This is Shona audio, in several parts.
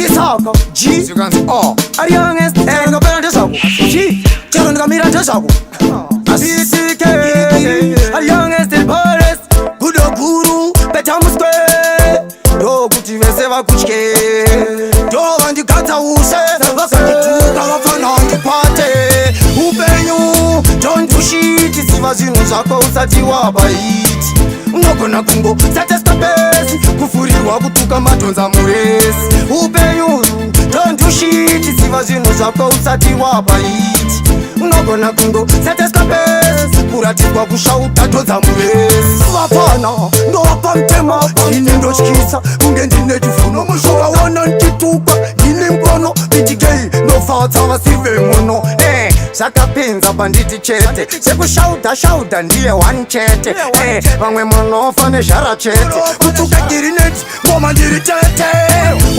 Chisaka G Zikanzi oh Ari youngest ngapela ndesako G Chero ndikamira ndesako BTK Ari youngest the baddest Gudo guru beta muskwe Do kuti vese vakutye Do vandikatsa use Vakandituka vafana ndipate Upenyu don't bullshit Siva zvinhu zvako usati wabaiti Unogona kungo satesta besi Kufurirwa kutuka madhonza muresi Upenyu don't bullshit Siva zvinhu zvako usati wabaiti Unogona kungo satesta besi Kuratidzwa kushauta dhodza muresi Vapana ndovapa mtema Ine ndotyisa kunge ndine chifuno Mushakawana ndituka ndine mkono BTK ndofatsa vasive muno Zvakapinza panditi chete Sekushauta ndiye one chete Vamwe munofa nezhara chete Kutuka girineti ngoma ndiri chete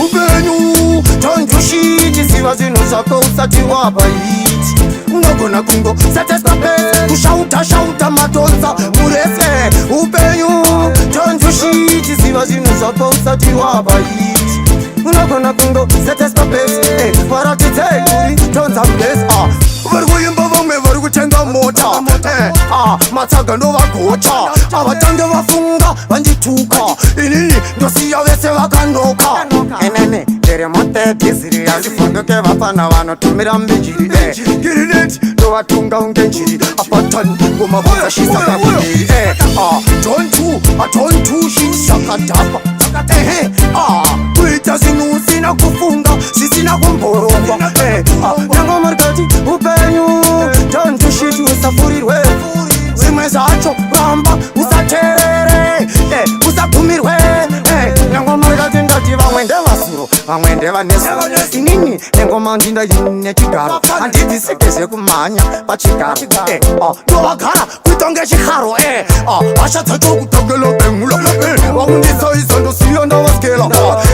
Upenyu don't bullshit Siva zvinhu zvako usati wabaiti Unogona kungo satesta besi Kushauta madhonza murese Upenyu don't bullshit Siva zvinhu zvako usati wabaiti Unogona kungo satesta besi Varatidzei kuri dhonza murese Vari kuimba vamwe vari kutenga mota Matsaga ndovagota Avatange vafunga vandituka Inini ndosiya vese vakanoka Inini ndiri motedhiziri Handifunduke vafana vanotumira mbinjiri Girineti ndovatunga unge njiri Apatani ngomabasa shisakakudiri Don't do shit sakadapa Kuita zvinhu usina kufunga zvisina kumborongwa Nyango marikati upenyu don't do shit usafurirwe Zvimwe zvacho ramba usaterere usagumirwe Nyango marikati ndati vamwe ndevasuro vamwe ndevanesuro Inini nengoma ndindaine chigaro handidzi zvekumhanya pachigaro ndovagara kuita ngechiharo hasha dzacho kutogela bengula Vakundisaisa ndosiya ndavaskela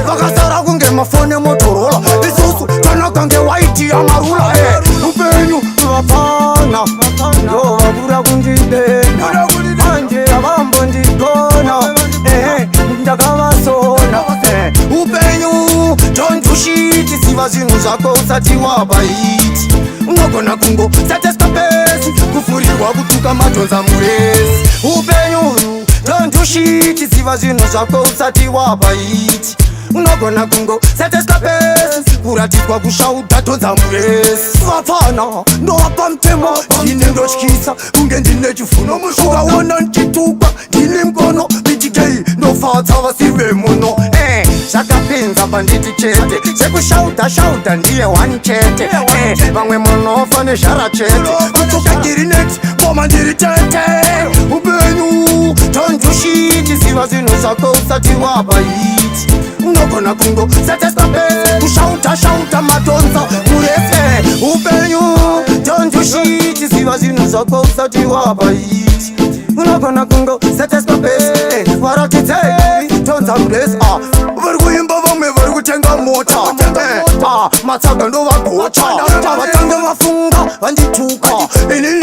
Vakasara kunge mafone motorola Isusu tanakange waiti yamarula Upenyu vapana ndovakura kundidena Manje avambondigona ndakavasona Upenyu don't bullshit Siva zvinhu zvako usati wabaiti Unogona kungo satesta besi Kufurirwa kutuka madhonza muresi Upenyu don't bullshit Siva zvinhu zvako usati wabaiti Unogona kungo satesta besi Kuratidzwa kushauta dhodza muresi Vapana ndovapa mtema Ine ndotyisa kunge ndine chifuno Ukaona ndituka ndine mkono BTK ndofatsa vasive muno Zvakapinza panditi chete Sekushauta ndiye one chete Vamwe munofa nezhara chete Kutuka girineti ngoma ndiri chete Upenyu don't bullshit Siva zvinhu zvako usati wabaiti Unogona kungo satesta besi Kushauta madhonza murese Upenyu don't bullshit Siva zvinhu zvako usati wabaiti Unogona kungo satesta besi Varatidzei dhonza murese Vari kuimba vamwe vari kutenga mota Matsaga ndovagota Avatange vafunga vandituka Inini